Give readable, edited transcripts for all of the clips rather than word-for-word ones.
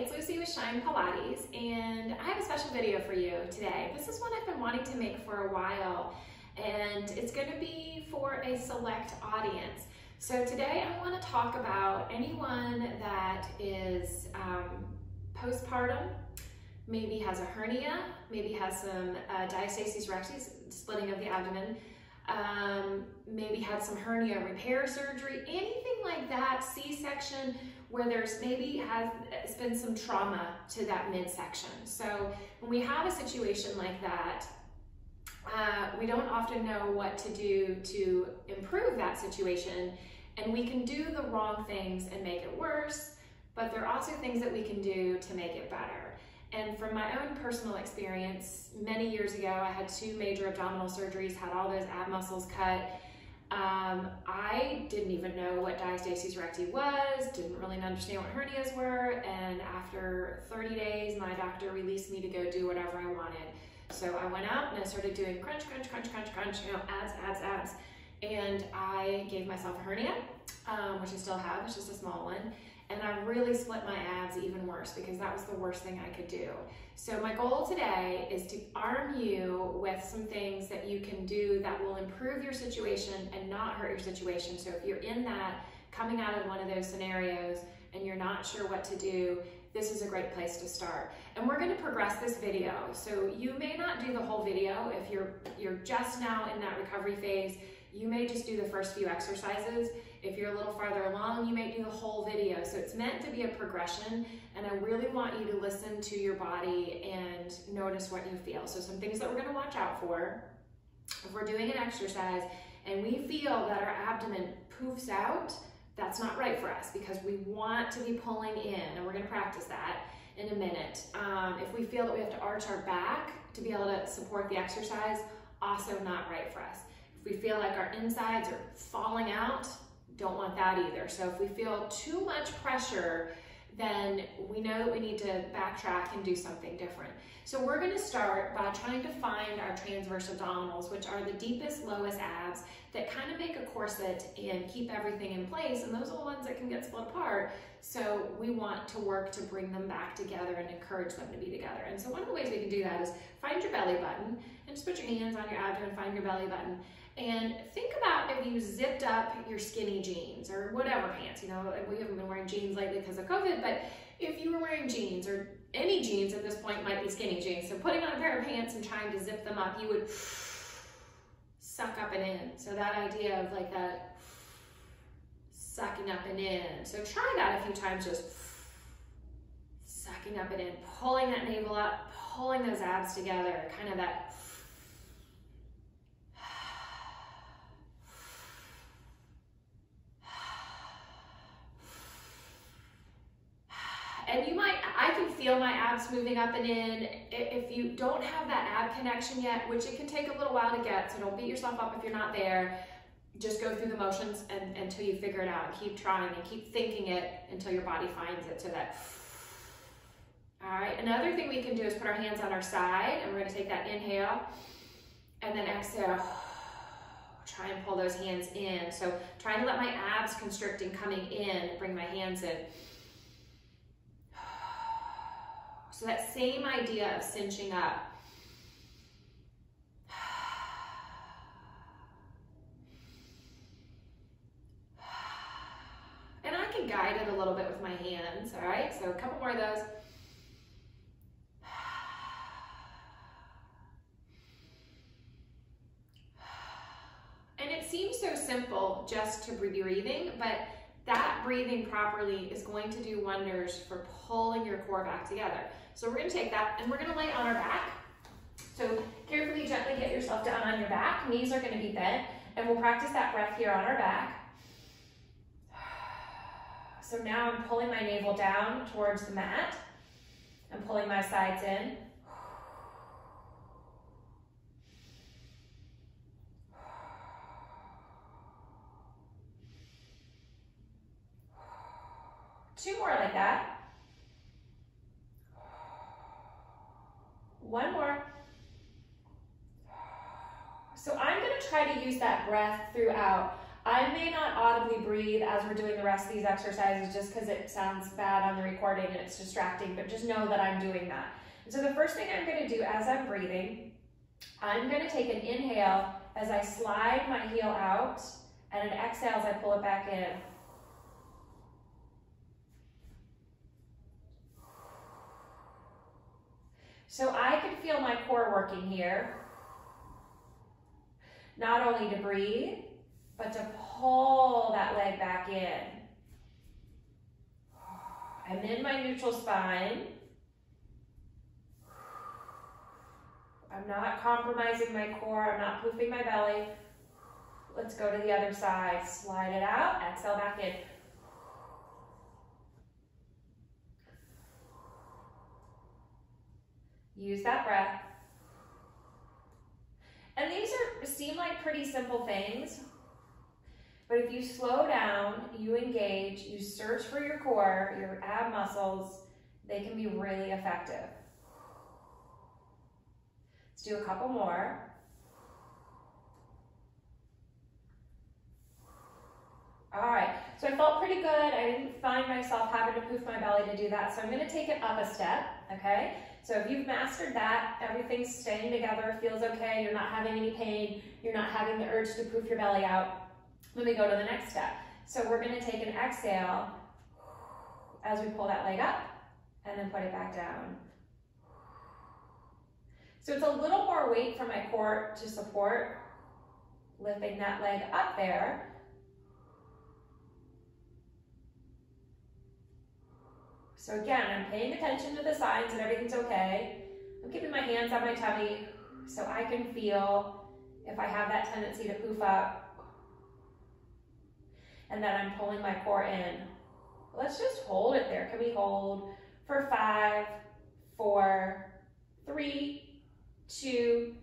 it's Lucy with Shine Pilates, and I have a special video for you today. This is one I've been wanting to make for a while, and it's going to be for a select audience. So today I want to talk about anyone that is postpartum, maybe has a hernia, maybe has some diastasis rectus, splitting of the abdomen, maybe had some hernia repair surgery, anything like that, C-section, where there's maybe has been some trauma to that midsection. So when we have a situation like that, we don't often know what to do to improve that situation, and we can do the wrong things and make it worse, but there are also things that we can do to make it better. And from my own personal experience, many years ago, I had 2 major abdominal surgeries, had all those ab muscles cut. I didn't even know what diastasis recti was, didn't really understand what hernias were, and after 30 days, my doctor released me to go do whatever I wanted. So I went out and I started doing crunch, crunch, crunch, crunch, crunch, you know, abs, abs, abs. And I gave myself a hernia, which I still have, it's just a small one. And I really split my abs even worse because that was the worst thing I could do. So my goal today is to arm you with some things that you can do that will improve your situation and not hurt your situation. So if you're in that, coming out of one of those scenarios and you're not sure what to do, this is a great place to start. And we're going to progress this video. So you may not do the whole video if you're just now in that recovery phase. You may just do the first few exercises. If you're a little farther along, you may do the whole video. So it's meant to be a progression, and I really want you to listen to your body and notice what you feel. So some things that we're going to watch out for. If we're doing an exercise and we feel that our abdomen poofs out, that's not right for us because we want to be pulling in, and we're going to practice that in a minute. If we feel that we have to arch our back to be able to support the exercise, also not right for us. If we feel like our insides are falling out, don't want that either. So if we feel too much pressure, then we know that we need to backtrack and do something different. So we're going to start by trying to find our transverse abdominals, which are the deepest, lowest abs that kind of make a corset and keep everything in place, and those are the ones that can get split apart. So we want to work to bring them back together and encourage them to be together. And so one of the ways we can do that is find your belly button and just put your hands on your abdomen, find your belly button, and think about if you zipped up your skinny jeans or whatever pants. You know, we haven't been wearing jeans lately because of COVID, but if you were wearing jeans, or any jeans at this point might be skinny jeans, so putting on a pair of pants and trying to zip them up, you would suck up and in. So that idea of like that sucking up and in. So try that a few times, just sucking up and in, pulling that navel up, pulling those abs together, kind of that. And you might, I can feel my abs moving up and in. If you don't have that ab connection yet, which it can take a little while to get, so don't beat yourself up if you're not there. Just go through the motions until you figure it out, and keep trying and keep thinking it until your body finds it. So that, all right. Another thing we can do is put our hands on our side, and we're gonna take that inhale and then exhale. Try and pull those hands in. So trying to let my abs constricting coming in, bring my hands in. So that same idea of cinching up. And I can guide it a little bit with my hands, all right? So a couple more of those. And it seems so simple just to be breathing, but that breathing properly is going to do wonders for pulling your core back together. So we're going to take that and we're going to lay on our back. So carefully, gently get yourself down on your back. Knees are going to be bent, and we'll practice that breath here on our back. So now I'm pulling my navel down towards the mat. I'm pulling my sides in. Two more like that. One more. So I'm going to try to use that breath throughout. I may not audibly breathe as we're doing the rest of these exercises just because it sounds bad on the recording and it's distracting, but just know that I'm doing that. And so the first thing I'm going to do as I'm breathing, I'm going to take an inhale as I slide my heel out, and an exhale as I pull it back in. So I can feel my core working here, not only to breathe, but to pull that leg back in. I'm in my neutral spine. I'm not compromising my core, I'm not poofing my belly. Let's go to the other side. Slide it out, exhale back in. Use that breath. And these seem like pretty simple things, but if you slow down, you engage, you search for your core, your ab muscles, they can be really effective. Let's do a couple more. All right, so I felt pretty good. I didn't find myself having to poof my belly to do that, so I'm gonna take it up a step, okay? So if you've mastered that, everything's staying together, feels okay, you're not having any pain, you're not having the urge to poof your belly out, let me go to the next step. So we're gonna take an exhale as we pull that leg up and then put it back down. So it's a little more weight for my core to support, lifting that leg up there. So again, I'm paying attention to the signs that everything's okay. I'm keeping my hands on my tummy so I can feel if I have that tendency to poof up, and then I'm pulling my core in. Let's just hold it there. Can we hold for 5, 4, 3, 2,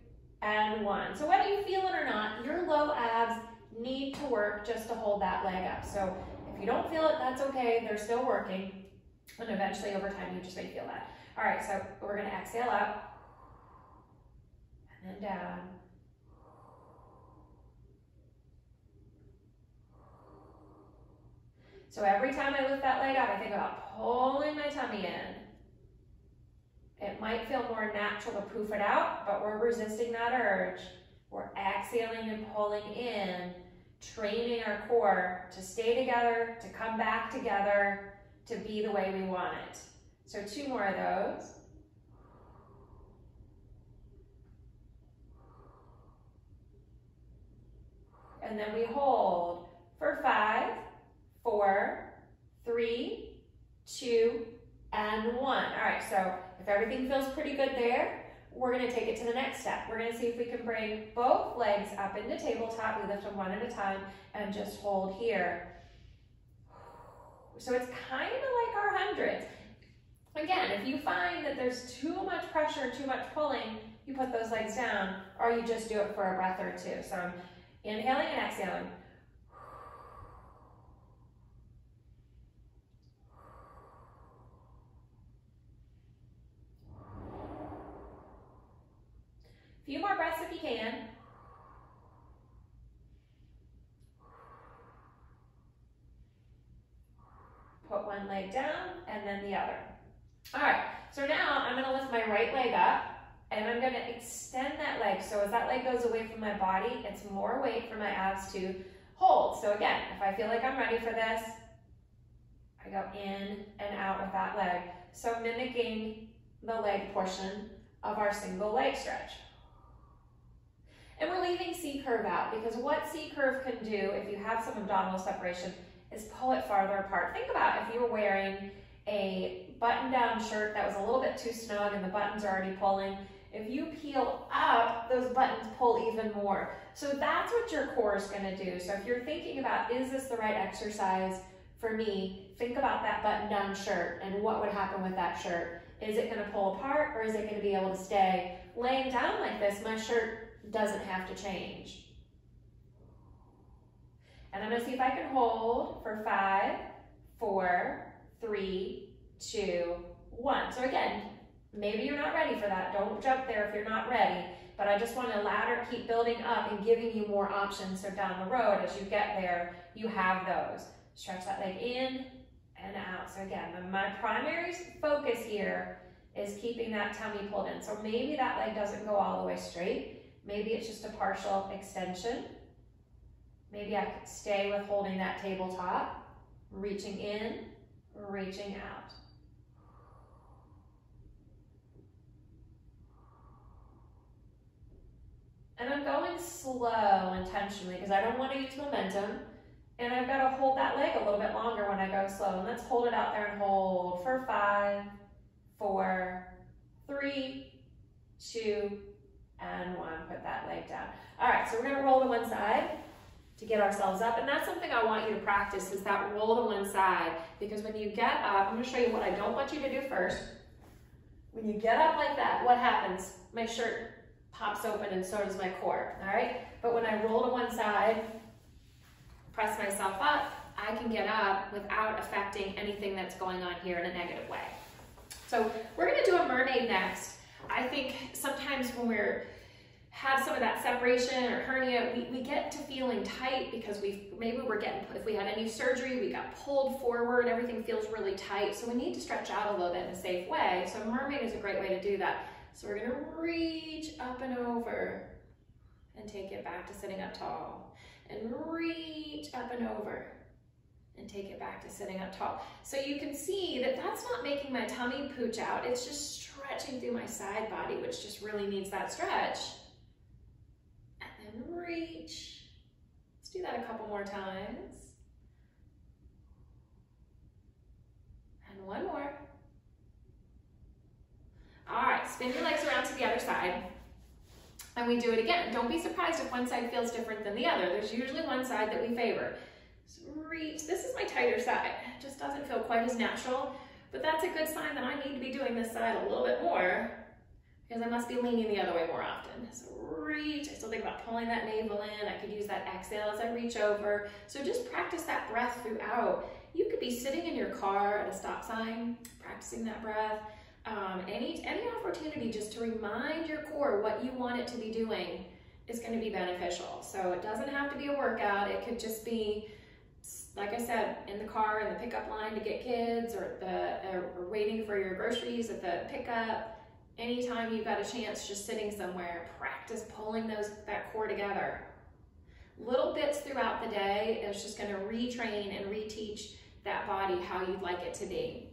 and 1. So whether you feel it or not, your low abs need to work just to hold that leg up. So if you don't feel it, that's okay. They're still working. And eventually over time, you just may feel that. All right, so we're gonna exhale up and then down. So every time I lift that leg up, I think about pulling my tummy in. It might feel more natural to poof it out, but we're resisting that urge. We're exhaling and pulling in, training our core to stay together, to come back together, to be the way we want it. So 2 more of those. And then we hold for 5, 4, 3, 2, and 1. All right, so if everything feels pretty good there, we're gonna take it to the next step. We're gonna see if we can bring both legs up into tabletop. We lift them one at a time and just hold here. So it's kind of like our hundreds. Again, if you find that there's too much pressure, too much pulling, you put those legs down, or you just do it for a breath or 2. So I'm inhaling and exhaling. A few more breaths if you can. Put one leg down and then the other. All right, so now I'm gonna lift my right leg up and I'm gonna extend that leg. So as that leg goes away from my body, it's more weight for my abs to hold. So again, if I feel like I'm ready for this, I go in and out with that leg. So mimicking the leg portion of our single leg stretch. And we're leaving C-curve out because what C-curve can do if you have some abdominal separation is pull it farther apart. Think about if you were wearing a button-down shirt that was a little bit too snug and the buttons are already pulling. If you peel up, those buttons pull even more. So that's what your core is gonna do. So if you're thinking about, is this the right exercise for me? Think about that button-down shirt and what would happen with that shirt. Is it gonna pull apart or is it gonna be able to stay? Laying down like this, my shirt doesn't have to change. And I'm gonna see if I can hold for 5, 4, 3, 2, 1. So again, maybe you're not ready for that. Don't jump there if you're not ready. but I just want to ladder, keep building up and giving you more options so down the road as you get there, you have those. Stretch that leg in and out. So again, my primary focus here is keeping that tummy pulled in. So maybe that leg doesn't go all the way straight. Maybe it's just a partial extension. Maybe I could stay with holding that tabletop, reaching in, reaching out. And I'm going slow intentionally because I don't want to use momentum. And I've got to hold that leg a little bit longer when I go slow. And let's hold it out there and hold for 5, 4, 3, 2, and 1. Put that leg down. All right, so we're going to roll to one side to get ourselves up. And that's something I want you to practice, is that roll to one side. Because when you get up, I'm going to show you what I don't want you to do first. When you get up like that, what happens? My shirt pops open and so does my core, all right? But when I roll to one side, press myself up, I can get up without affecting anything that's going on here in a negative way. So we're gonna do a mermaid next. I think sometimes when we're have some of that separation or hernia, we get to feeling tight because maybe we're getting, if we had any surgery, we got pulled forward, everything feels really tight. So we need to stretch out a little bit in a safe way. So mermaid is a great way to do that. So we're gonna reach up and over and take it back to sitting up tall. And reach up and over and take it back to sitting up tall. So you can see that that's not making my tummy pooch out. It's just stretching through my side body, which just really needs that stretch. And then reach. Let's do that a couple more times. And one more. All right, spin your legs around to the other side. And we do it again. Don't be surprised if one side feels different than the other. There's usually one side that we favor. So reach. This is my tighter side. It just doesn't feel quite as natural, but that's a good sign that I need to be doing this side a little bit more because I must be leaning the other way more often. So reach. I still think about pulling that navel in. I could use that exhale as I reach over. So just practice that breath throughout. You could be sitting in your car at a stop sign, practicing that breath. Any opportunity just to remind your core what you want it to be doing is going to be beneficial. So it doesn't have to be a workout. It could just be, like I said, in the car, in the pickup line to get kids, or or waiting for your groceries at the pickup. Anytime you've got a chance, just sitting somewhere, practice pulling that core together. Little bits throughout the day is just going to retrain and reteach that body how you'd like it to be.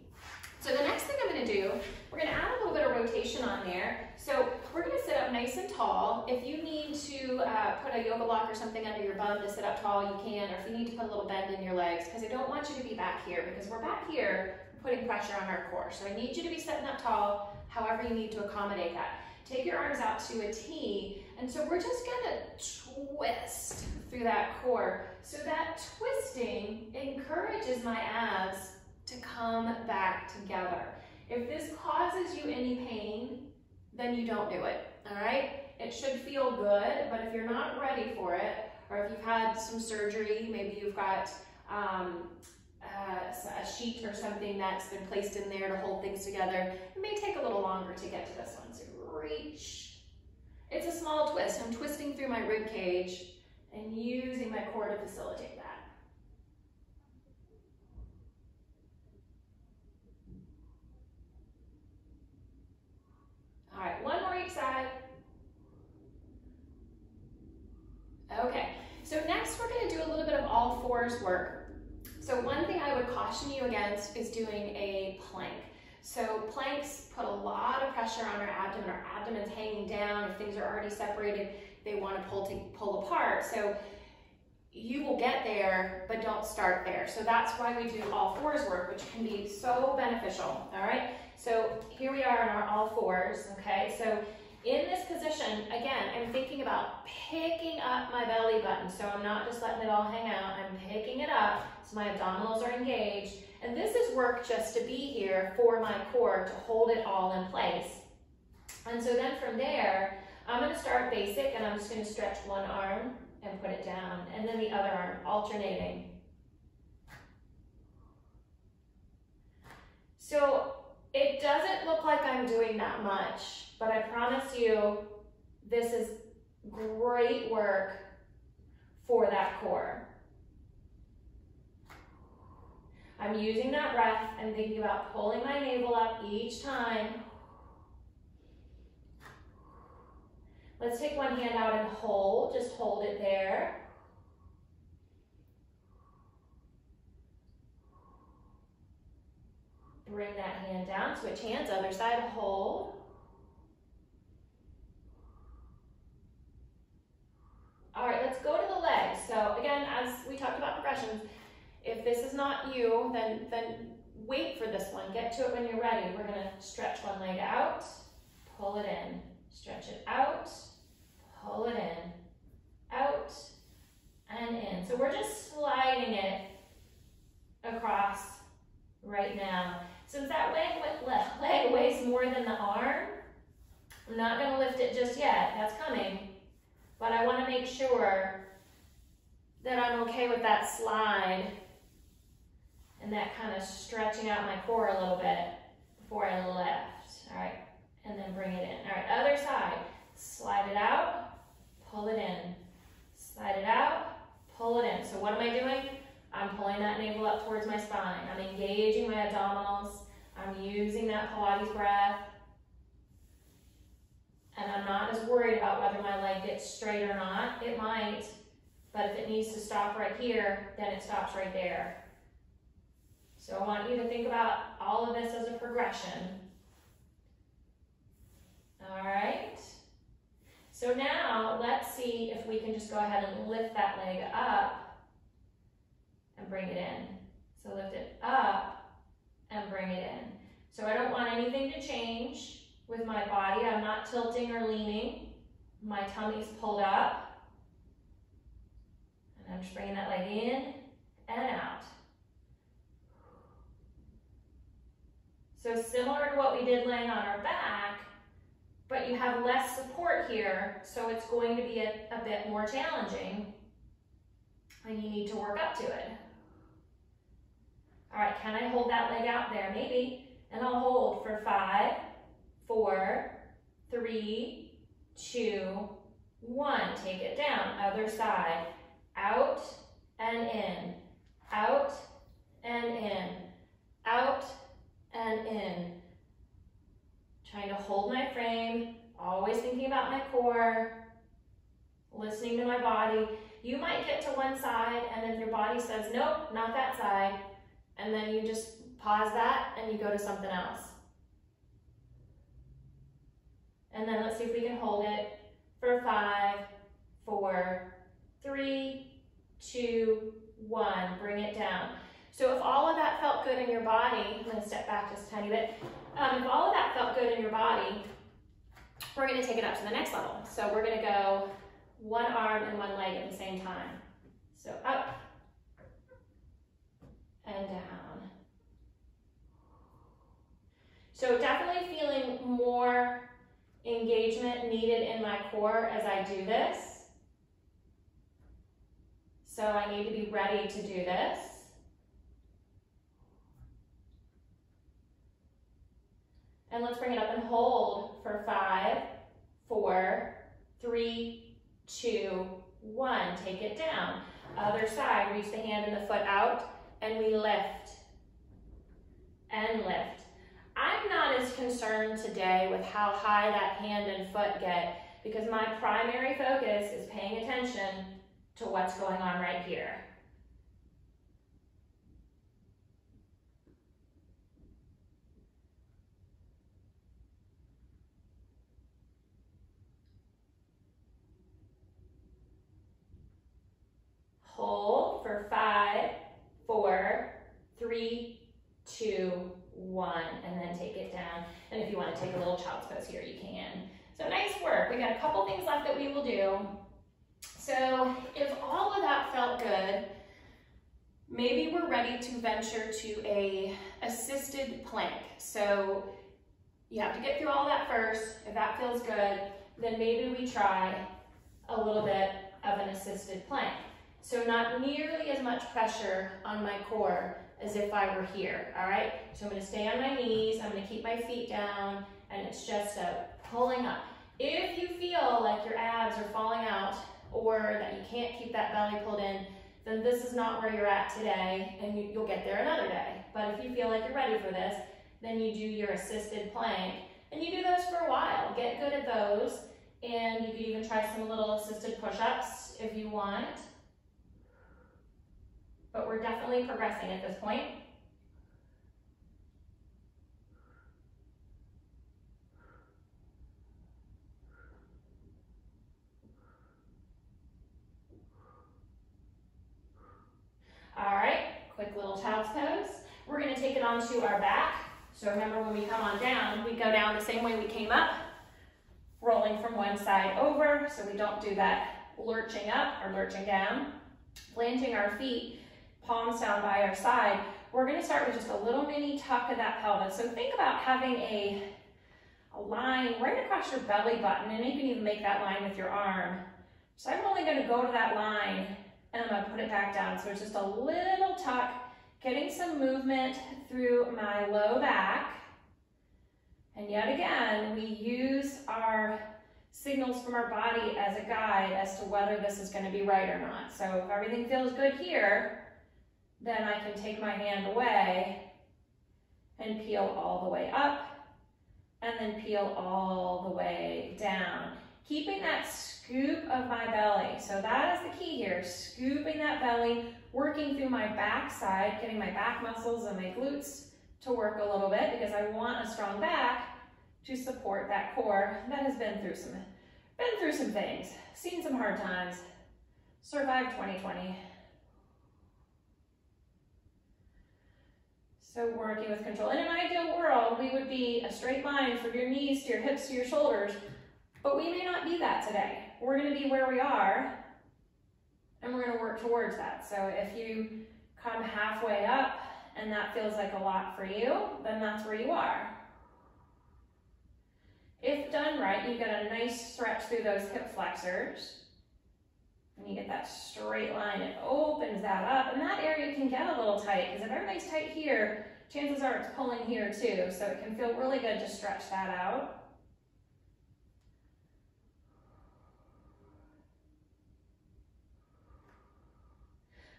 So the next thing I'm going to do, we're going to add a little bit of rotation on there. So we're going to sit up nice and tall. If you need to put a yoga block or something under your bum to sit up tall, you can. Or if you need to put a little bend in your legs, because I don't want you to be back here, because we're back here putting pressure on our core. So I need you to be sitting up tall, however you need to accommodate that. Take your arms out to a T, and so we're just going to twist through that core. So that twisting encourages my abs to come back together. If this causes you any pain, then you don't do it, all right? It should feel good, but if you're not ready for it, or if you've had some surgery, maybe you've got a sheet or something that's been placed in there to hold things together, it may take a little longer to get to this one. So reach. It's a small twist. I'm twisting through my rib cage and using my core to facilitate that. All right, one more each side. Okay, so next we're going to do a little bit of all fours work. So one thing I would caution you against is doing a plank. So planks put a lot of pressure on our abdomen. Our abdomen's hanging down. If things are already separated, they want to pull apart. So you will get there, but don't start there. So that's why we do all fours work, which can be so beneficial, all right? So here we are in our all fours, okay? So in this position, again, I'm thinking about picking up my belly button. So I'm not just letting it all hang out, I'm picking it up so my abdominals are engaged. And this is work just to be here for my core to hold it all in place. And so then from there, I'm gonna start basic and I'm just gonna stretch one arm and put it down, and then the other arm, alternating. So it doesn't look like I'm doing that much, but I promise you, This is great work for that core. I'm using that breath and thinking about pulling my navel up each time. Let's take one hand out and hold, just hold it there. Bring that hand down, switch hands, other side, hold. All right, let's go to the legs. So again, as we talked about progressions, if this is not you, then wait for this one. Get to it when you're ready. We're gonna stretch one leg out, pull it in, stretch it out, pull it in, out, and in. So we're just sliding it across right now. Since that leg weighs more than the arm, I'm not gonna lift it just yet, that's coming. But I wanna make sure that I'm okay with that slide and that kind of stretching out my core a little bit before I lift. All right, and then bring it in. All right, other side. Slide it out, pull it in. Slide it out, pull it in. So what am I doing? I'm pulling that navel up towards my spine. I'm engaging my abdominals. I'm using that Pilates breath. And I'm not as worried about whether my leg gets straight or not. It might, but if it needs to stop right here, then it stops right there. So I want you to think about all of this as a progression. All right. So now let's see if we can just go ahead and lift that leg up and bring it in. So lift it up and bring it in. So I don't want anything to change with my body. I'm not tilting or leaning. My tummy's pulled up. And I'm just bringing that leg in and out. So similar to what we did laying on our back, but you have less support here, so it's going to be a bit more challenging, and you need to work up to it. All right, can I hold that leg out there? Maybe. And I'll hold for 5, 4, 3, 2, 1. Take it down. Other side. Out and in. Out and in. Out and in. Trying to hold my frame, always thinking about my core, listening to my body. You might get to one side, and if your body says, nope, not that side, and then you just pause that and you go to something else. And then let's see if we can hold it for 5, 4, 3, 2, 1. Bring it down. So if all of that felt good in your body, I'm going to step back just a tiny bit. If all of that felt good in your body, we're going to take it up to the next level. So we're going to go one arm and one leg at the same time. So up and down. So definitely feeling more engagement needed in my core as I do this. So I need to be ready to do this. And let's bring it up and hold for 5, 4, 3, 2, 1. Take it down. Other side, reach the hand and the foot out, and we lift and lift. I'm not as concerned today with how high that hand and foot get, because my primary focus is paying attention to what's going on right here. Hold for 5, 4, 3, 2, 1, and then take it down. And if you want to take a little child's pose here, you can. So nice work. We got a couple things left that we will do. So if all of that felt good, maybe we're ready to venture to a assisted plank. So you have to get through all that first. If that feels good, then maybe we try a little bit of an assisted plank. So not nearly as much pressure on my core as if I were here, all right? So I'm gonna stay on my knees, I'm gonna keep my feet down, and it's just a pulling up. If you feel like your abs are falling out or that you can't keep that belly pulled in, then this is not where you're at today, and you'll get there another day. But if you feel like you're ready for this, then you do your assisted plank, and you do those for a while. Get good at those, and you can even try some little assisted push-ups if you want. But we're definitely progressing at this point. All right, quick little child's pose. We're gonna take it onto our back. So remember, when we come on down, we go down the same way we came up, rolling from one side over, so we don't do that lurching up or lurching down. Planting our feet, palms down by our side. We're gonna start with just a little mini tuck of that pelvis. So think about having a line right across your belly button, and you can even make that line with your arm. So I'm only gonna go to that line, and I'm gonna put it back down. So it's just a little tuck, getting some movement through my low back. And yet again, we use our signals from our body as a guide as to whether this is gonna be right or not. So if everything feels good here, then I can take my hand away and peel all the way up, and then peel all the way down. Keeping that scoop of my belly. So that is the key here, scooping that belly, working through my back side, getting my back muscles and my glutes to work a little bit, because I want a strong back to support that core that has been through some things, seen some hard times, survived 2020. So working with control. In an ideal world, we would be a straight line from your knees to your hips to your shoulders, but we may not be that today. We're gonna be where we are, and we're gonna work towards that. So if you come halfway up and that feels like a lot for you, then that's where you are. If done right, you get a nice stretch through those hip flexors, and you get that straight line. It opens that up, and that area can get a little tight, because if everything's tight here, chances are it's pulling here too, so it can feel really good to stretch that out.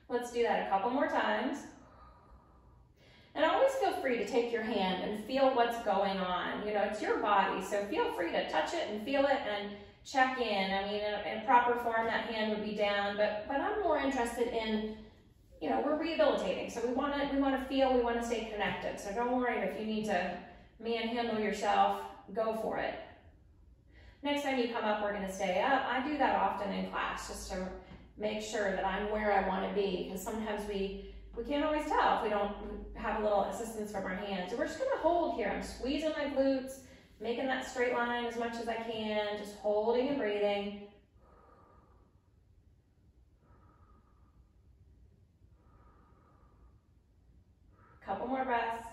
Let's do that a couple more times. And always feel free to take your hand and feel what's going on. You know, it's your body, so feel free to touch it and feel it and check in. I mean, in proper form, that hand would be down, but I'm more interested in, you know, we're rehabilitating, so we want to feel, we want to stay connected. So don't worry if you need to manhandle yourself, go for it. Next time you come up, we're going to stay up. I do that often in class, just to make sure that I'm where I want to be, because sometimes we can't always tell if we don't have a little assistance from our hands. So we're just going to hold here. I'm squeezing my glutes, making that straight line as much as I can, just holding and breathing. Couple more breaths.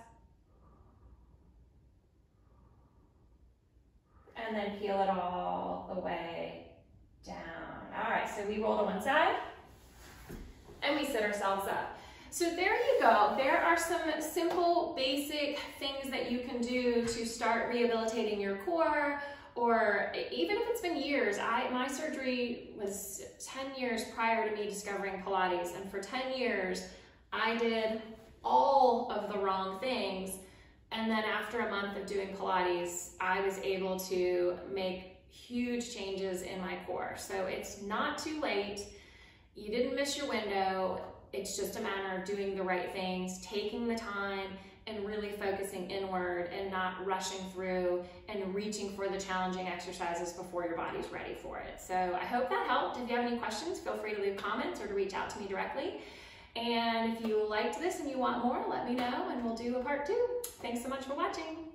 And then peel it all the way down. All right, so we roll to one side and we sit ourselves up. So there you go. There are some simple, basic things that you can do to start rehabilitating your core, or even if it's been years. My surgery was 10 years prior to me discovering Pilates, and for 10 years, I did all of the wrong things. And then after a month of doing Pilates, I was able to make huge changes in my core. So it's not too late. You didn't miss your window. It's just a matter of doing the right things, taking the time, and really focusing inward and not rushing through and reaching for the challenging exercises before your body's ready for it. So I hope that helped. If you have any questions, feel free to leave comments or to reach out to me directly. And if you liked this and you want more, let me know and we'll do a part 2. Thanks so much for watching.